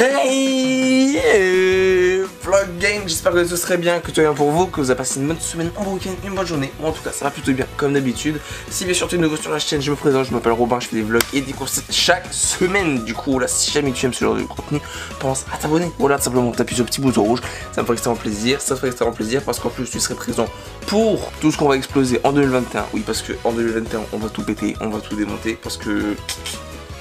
Hey, Vlog Gang, j'espère que tout serait bien, que tout va bien pour vous, que vous avez passé une bonne semaine, un bon week-end, une bonne journée. Moi en tout cas ça va plutôt bien comme d'habitude. Si bien sûr tu es nouveau sur la chaîne, je me présente, je m'appelle Robin, je fais des vlogs et des concepts chaque semaine. Du coup là, si jamais tu aimes ce genre de contenu, pense à t'abonner. Voilà, tout simplement t'appuies sur le petit bouton rouge, ça me ferait extrêmement plaisir. Ça me ferait extrêmement plaisir parce qu'en plus tu serais présent pour tout ce qu'on va exploser en 2021. Oui, parce que en 2021 on va tout péter, on va tout démonter parce que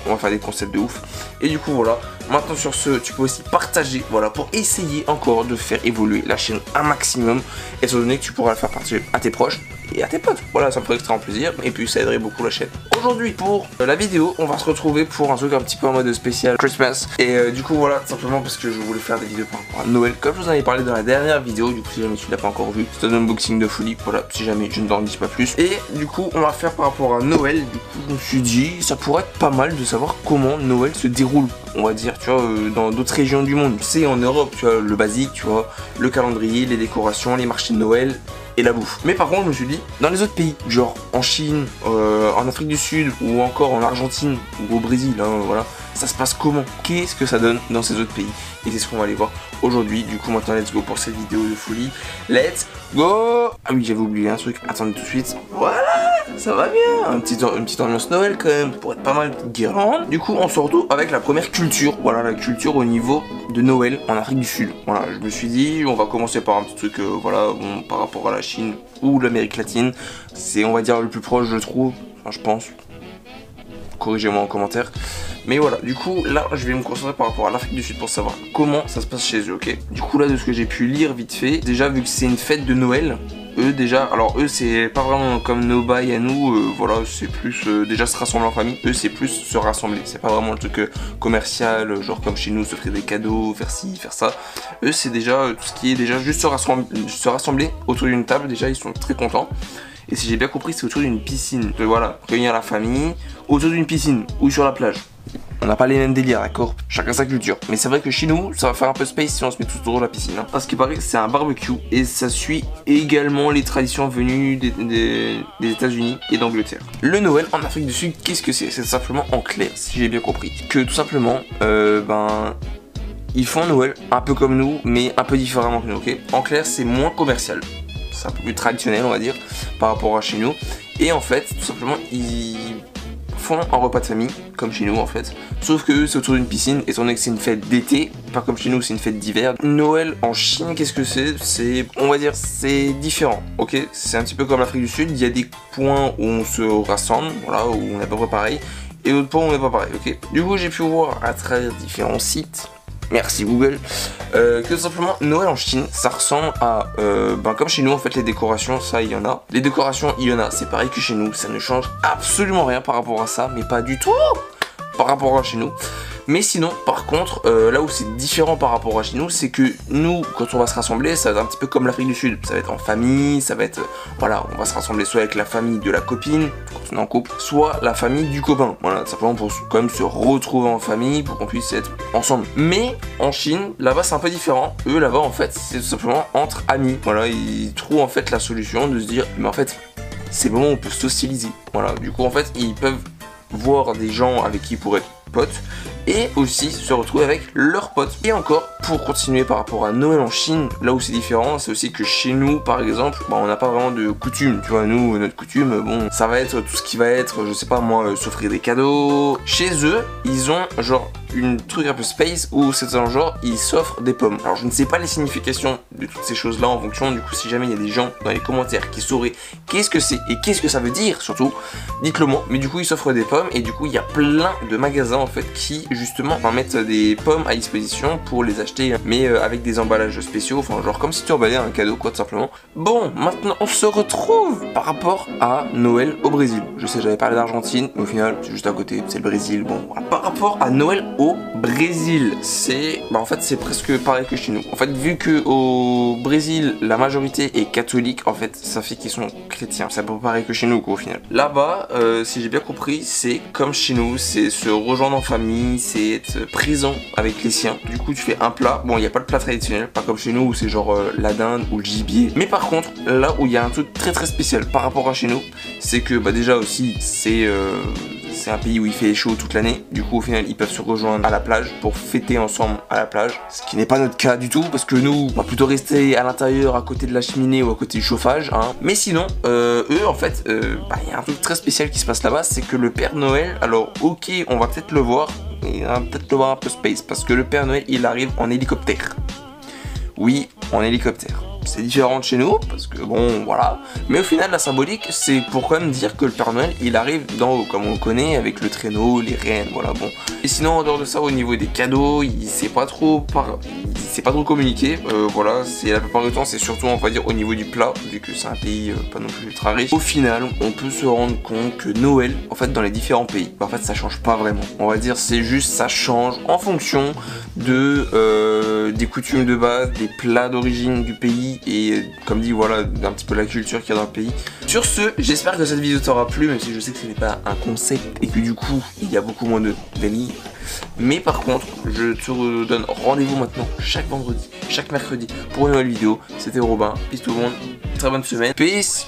on va faire des concepts de ouf. Et du coup voilà, maintenant sur ce, tu peux aussi partager, voilà, pour essayer encore de faire évoluer la chaîne un maximum, étant donné que tu pourras la faire partager à tes proches et à tes potes. Voilà, ça me ferait extrêmement plaisir et puis ça aiderait beaucoup la chaîne. Aujourd'hui pour la vidéo, on va se retrouver pour un truc un petit peu en mode spécial Christmas. Et du coup voilà, tout simplement parce que je voulais faire des vidéos par rapport à Noël, comme je vous en avais parlé dans la dernière vidéo. Du coup si jamais tu l'as pas encore vu, c'est un unboxing de folie. Voilà, si jamais je ne t'en dis pas plus. Et du coup on va faire par rapport à Noël. Du coup je me suis dit, ça pourrait être pas mal de savoir comment Noël se déroule, on va dire, tu vois, dans d'autres régions du monde. C'est en Europe, tu vois, le basique, tu vois, le calendrier, les décorations, les marchés de Noël et la bouffe. Mais par contre, je me suis dit, dans les autres pays, genre en Chine, en Afrique du Sud, ou encore en Argentine, ou au Brésil, hein, voilà, ça se passe comment? Qu'est-ce que ça donne dans ces autres pays? Et c'est ce qu'on va aller voir aujourd'hui. Du coup, maintenant, let's go pour cette vidéo de folie. Let's go! Ah oui, j'avais oublié un truc. Attendez tout de suite. Voilà, ça va bien. Une petite ambiance Noël quand même, pour être pas mal de guirlandes. Du coup, on se retrouve avec la première culture. Voilà, la culture au niveau de Noël en Afrique du Sud. Voilà, je me suis dit, on va commencer par un petit truc, voilà, bon, par rapport à la Chine ou l'Amérique latine. C'est, on va dire, le plus proche, je trouve. Enfin, je pense. Corrigez-moi en commentaire. Mais voilà, du coup, là, je vais me concentrer par rapport à l'Afrique du Sud pour savoir comment ça se passe chez eux, ok? Du coup, là, de ce que j'ai pu lire vite fait, déjà, vu que c'est une fête de Noël, eux, déjà, alors eux, c'est pas vraiment comme nos bails à nous, voilà, c'est plus déjà se rassembler en famille. Eux, c'est plus se rassembler, c'est pas vraiment le truc commercial, genre comme chez nous, s'offrir des cadeaux, faire ci, faire ça. Eux, c'est déjà tout ce qui est déjà juste se rassembler autour d'une table, déjà, ils sont très contents. Et si j'ai bien compris, c'est autour d'une piscine. Voilà, réunir la famille autour d'une piscine ou sur la plage. On n'a pas les mêmes délires, d'accord? Chacun sa culture. Mais c'est vrai que chez nous, ça va faire un peu space si on se met tout autour de la piscine. Hein. Parce qu'il paraît que c'est un barbecue et ça suit également les traditions venues des États-Unis et d'Angleterre. Le Noël en Afrique du Sud, qu'est-ce que c'est? C'est simplement en clair, si j'ai bien compris. Que tout simplement, ils font Noël un peu comme nous, mais un peu différemment que nous, ok? En clair, c'est moins commercial. C'est un peu plus traditionnel, on va dire, par rapport à chez nous. Et en fait, tout simplement, ils font un repas de famille, comme chez nous en fait. Sauf que eux, c'est autour d'une piscine, étant donné que c'est une fête d'été, pas comme chez nous, c'est une fête d'hiver. Noël en Chine, qu'est-ce que c'est? C'est, on va dire, c'est différent, ok? C'est un petit peu comme l'Afrique du Sud, il y a des points où on se rassemble, voilà, où on est à peu près pareil, et d'autres points où on n'est pas pareil, ok? Du coup, j'ai pu voir à travers différents sites, merci Google, que tout simplement Noël en Chine ça ressemble à comme chez nous en fait. Les décorations, ça il y en a, les décorations il y en a, c'est pareil que chez nous, ça ne change absolument rien par rapport à ça, mais pas du tout par rapport à chez nous. Mais sinon, par contre, là où c'est différent par rapport à chez nous, c'est que nous, quand on va se rassembler, ça va être un petit peu comme l'Afrique du Sud. Ça va être en famille, ça va être, voilà, on va se rassembler soit avec la famille de la copine, quand on est en couple, soit la famille du copain. Voilà, simplement pour quand même se retrouver en famille, pour qu'on puisse être ensemble. Mais en Chine, là-bas c'est un peu différent. Eux, là-bas, en fait, c'est tout simplement entre amis. Voilà, ils trouvent en fait la solution de se dire, mais en fait, c'est le moment où on peut socialiser. Voilà, du coup, en fait, ils peuvent voir des gens avec qui ils pourraient être potes et aussi se retrouver avec leurs potes. Et encore, pour continuer par rapport à Noël en Chine, là où c'est différent, c'est aussi que chez nous par exemple, on n'a pas vraiment de coutume, tu vois. Nous, notre coutume, bon, ça va être tout ce qui va être, je sais pas moi, s'offrir des cadeaux. Chez eux, ils ont genre une truc un peu space où c'est un genre, ils s'offrent des pommes. Alors je ne sais pas les significations de toutes ces choses là en fonction, du coup si jamais il y a des gens dans les commentaires qui sauraient qu'est-ce que c'est et qu'est-ce que ça veut dire surtout, dites-le moi. Mais du coup ils s'offrent des pommes et du coup il y a plein de magasins en fait qui justement mettre des pommes à disposition pour les acheter, mais avec des emballages spéciaux, enfin genre comme si tu emballais un cadeau quoi tout simplement. Bon, maintenant on se retrouve par rapport à Noël au Brésil. Je sais, j'avais parlé d'Argentine, mais au final c'est juste à côté, c'est le Brésil. Bon, voilà. Par rapport à Noël au Brésil, c'est en fait c'est presque pareil que chez nous. En fait, vu que au Brésil la majorité est catholique, en fait ça fait qu'ils sont chrétiens. C'est un peu pareil que chez nous quoi au final. Là-bas, si j'ai bien compris, c'est comme chez nous, c'est se rejoindre en famille, c'est être présent avec les siens. Du coup tu fais un plat, bon il n'y a pas de plat traditionnel, pas comme chez nous où c'est genre la dinde ou le gibier. Mais par contre, là où il y a un truc très très spécial par rapport à chez nous, c'est que déjà aussi c'est c'est un pays où il fait chaud toute l'année. Du coup, au final, ils peuvent se rejoindre à la plage pour fêter ensemble à la plage. Ce qui n'est pas notre cas du tout, parce que nous, on va plutôt rester à l'intérieur, à côté de la cheminée ou à côté du chauffage. Hein. Mais sinon, eux, en fait, il y a un truc très spécial qui se passe là-bas, c'est que le Père Noël, alors ok, on va peut-être le voir, mais on va peut-être le voir un peu space, parce que le Père Noël, il arrive en hélicoptère. Oui, en hélicoptère. C'est différent de chez nous, parce que bon, voilà. Mais au final, la symbolique, c'est pour quand même dire que le Père Noël, il arrive d'en haut, comme on le connaît, avec le traîneau, les rennes, voilà, bon. Et sinon, en dehors de ça, au niveau des cadeaux, il sait pas trop communiquer, voilà. La plupart du temps, c'est surtout, on va dire, au niveau du plat, vu que c'est un pays pas non plus ultra riche. Au final, on peut se rendre compte que Noël, en fait, dans les différents pays, en fait, ça change pas vraiment. On va dire, c'est juste, ça change en fonction des coutumes de base, des plats d'origine du pays, et comme dit, voilà, un petit peu la culture qu'il y a dans le pays. Sur ce, j'espère que cette vidéo t'aura plu, même si je sais que ce n'est pas un concept et que du coup il y a beaucoup moins de délire. Mais par contre, je te donne rendez-vous maintenant chaque vendredi, chaque mercredi pour une nouvelle vidéo. C'était Robin, peace tout le monde, très bonne semaine, peace.